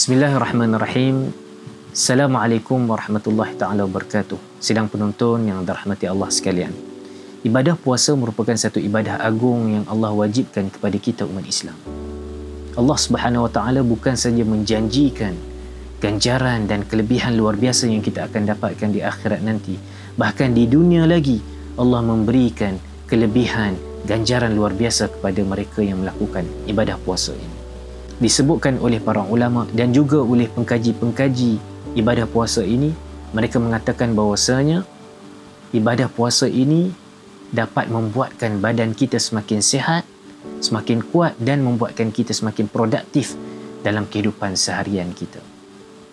Bismillahirrahmanirrahim. Assalamualaikum warahmatullahi ta'ala wabarakatuh. Sidang penonton yang dirahmati Allah sekalian. Ibadah puasa merupakan satu ibadah agung yang Allah wajibkan kepada kita umat Islam. Allah Subhanahu wa ta'ala bukan saja menjanjikan ganjaran dan kelebihan luar biasa yang kita akan dapatkan di akhirat nanti. Bahkan di dunia lagi Allah memberikan kelebihan ganjaran luar biasa kepada mereka yang melakukan ibadah puasa ini. Disebutkan oleh para ulama dan juga oleh pengkaji-pengkaji ibadah puasa ini, mereka mengatakan bahawasanya ibadah puasa ini dapat membuatkan badan kita semakin sihat, semakin kuat dan membuatkan kita semakin produktif dalam kehidupan seharian kita.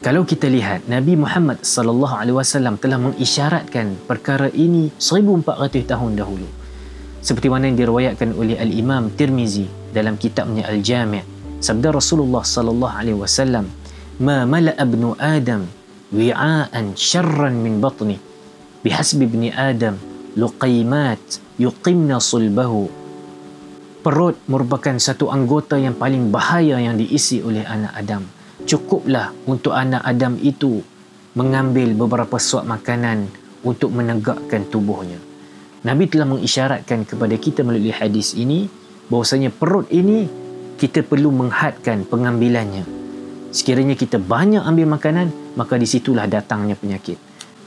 Kalau kita lihat, Nabi Muhammad SAW telah mengisyaratkan perkara ini 1400 tahun dahulu. Seperti mana yang diriwayatkan oleh Al-Imam Tirmizi dalam kitabnya Al-Jami'. Sabda Rasulullah sallallahu alaihi wasallam, "Ma mala'a ibnu Adam wi'aan syarran min batni, bihasbi ibni Adam luqaymat yuqimna sulbahu." Perut merupakan satu anggota yang paling bahaya yang diisi oleh anak Adam. Cukuplah untuk anak Adam itu mengambil beberapa suap makanan untuk menegakkan tubuhnya. Nabi telah mengisyaratkan kepada kita melalui hadis ini bahawasanya perut ini kita perlu menghadkan pengambilannya. Sekiranya kita banyak ambil makanan, maka di situlah datangnya penyakit.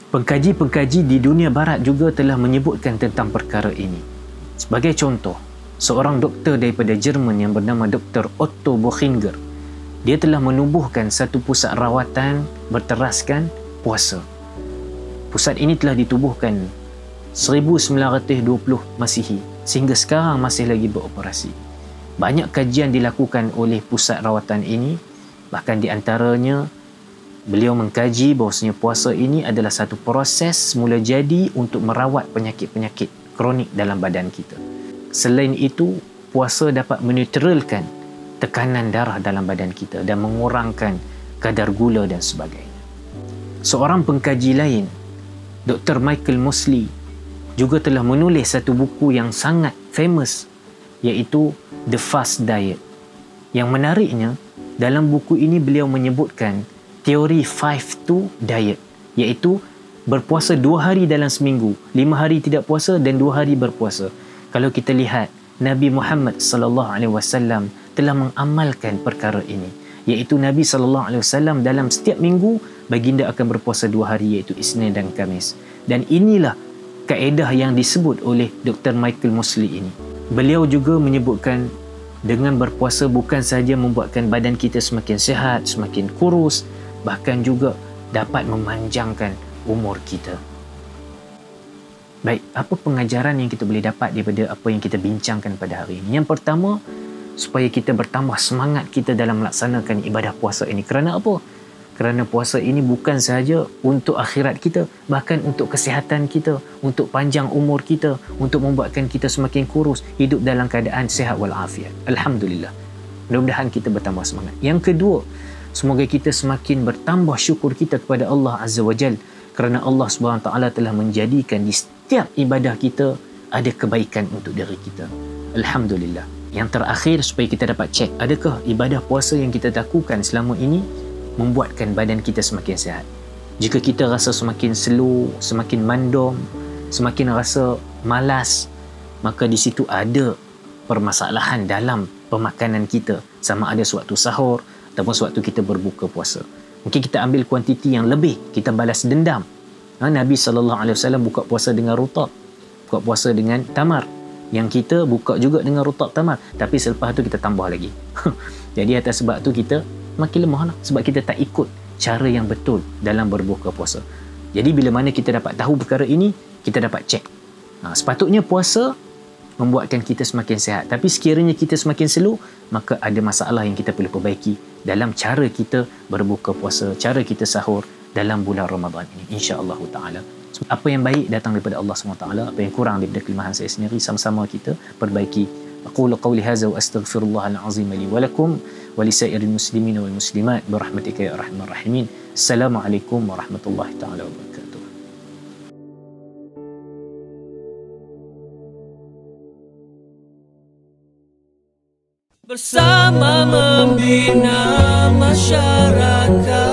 Pengkaji-pengkaji di dunia barat juga telah menyebutkan tentang perkara ini. Sebagai contoh, seorang doktor daripada Jerman yang bernama Dr. Otto Bochinger, dia telah menubuhkan satu pusat rawatan berteraskan puasa. Pusat ini telah ditubuhkan 1920 Masihi sehingga sekarang masih lagi beroperasi. Banyak kajian dilakukan oleh pusat rawatan ini, bahkan di antaranya beliau mengkaji bahawasanya puasa ini adalah satu proses mula jadi untuk merawat penyakit-penyakit kronik dalam badan kita. Selain itu, puasa dapat menetralkan tekanan darah dalam badan kita dan mengurangkan kadar gula dan sebagainya. Seorang pengkaji lain, Dr. Michael Mosley, juga telah menulis satu buku yang sangat famous, iaitu The Fast Diet. Yang menariknya, dalam buku ini beliau menyebutkan teori 5-2 diet, iaitu berpuasa 2 hari dalam seminggu, 5 hari tidak puasa dan 2 hari berpuasa. Kalau kita lihat, Nabi Muhammad SAW telah mengamalkan perkara ini, iaitu Nabi SAW dalam setiap minggu baginda akan berpuasa 2 hari, iaitu Isnin dan Khamis. Dan inilah kaedah yang disebut oleh Dr. Michael Mosley ini. Beliau juga menyebutkan dengan berpuasa bukan sahaja membuatkan badan kita semakin sihat, semakin kurus, bahkan juga dapat memanjangkan umur kita. Baik, apa pengajaran yang kita boleh dapat daripada apa yang kita bincangkan pada hari ini? Yang pertama, supaya kita bertambah semangat kita dalam melaksanakan ibadah puasa ini. Kerana apa? Kerana puasa ini bukan sahaja untuk akhirat kita, bahkan untuk kesihatan kita, untuk panjang umur kita, untuk membuatkan kita semakin kurus, hidup dalam keadaan sihat walafiat. Alhamdulillah. Mudah-mudahan kita bertambah semangat. Yang kedua, semoga kita semakin bertambah syukur kita kepada Allah Azza wa Jal, kerana Allah SWT telah menjadikan di setiap ibadah kita ada kebaikan untuk diri kita. Alhamdulillah. Yang terakhir, supaya kita dapat cek, adakah ibadah puasa yang kita lakukan selama ini membuatkan badan kita semakin sihat. Jika kita rasa semakin slow, semakin mandom, semakin rasa malas, maka di situ ada permasalahan dalam pemakanan kita, sama ada sewaktu sahur ataupun sewaktu kita berbuka puasa. Mungkin kita ambil kuantiti yang lebih, kita balas dendam. Nabi SAW buka puasa dengan rutab, buka puasa dengan tamar. Yang kita buka juga dengan rutab tamar, tapi selepas tu kita tambah lagi. Jadi atas sebab tu kita makin lemah lah, sebab kita tak ikut cara yang betul dalam berbuka puasa. Jadi bila mana kita dapat tahu perkara ini, kita dapat cek. Sepatutnya puasa membuatkan kita semakin sihat, tapi sekiranya kita semakin slow, maka ada masalah yang kita perlu perbaiki dalam cara kita berbuka puasa, cara kita sahur dalam bulan Ramadan ini, insya-Allah taala. Apa yang baik datang daripada Allah SWT, apa yang kurang daripada kelemahan saya sendiri, sama-sama kita perbaiki. أقول قولي هذا وأستغفر الله العظيم لي ولكم ولسائر المسلمين والمسلمات برحمتك يا أرحم الراحمين. السلام عليكم ورحمة الله تعالى وبركاته. Bersama membina masyarakat.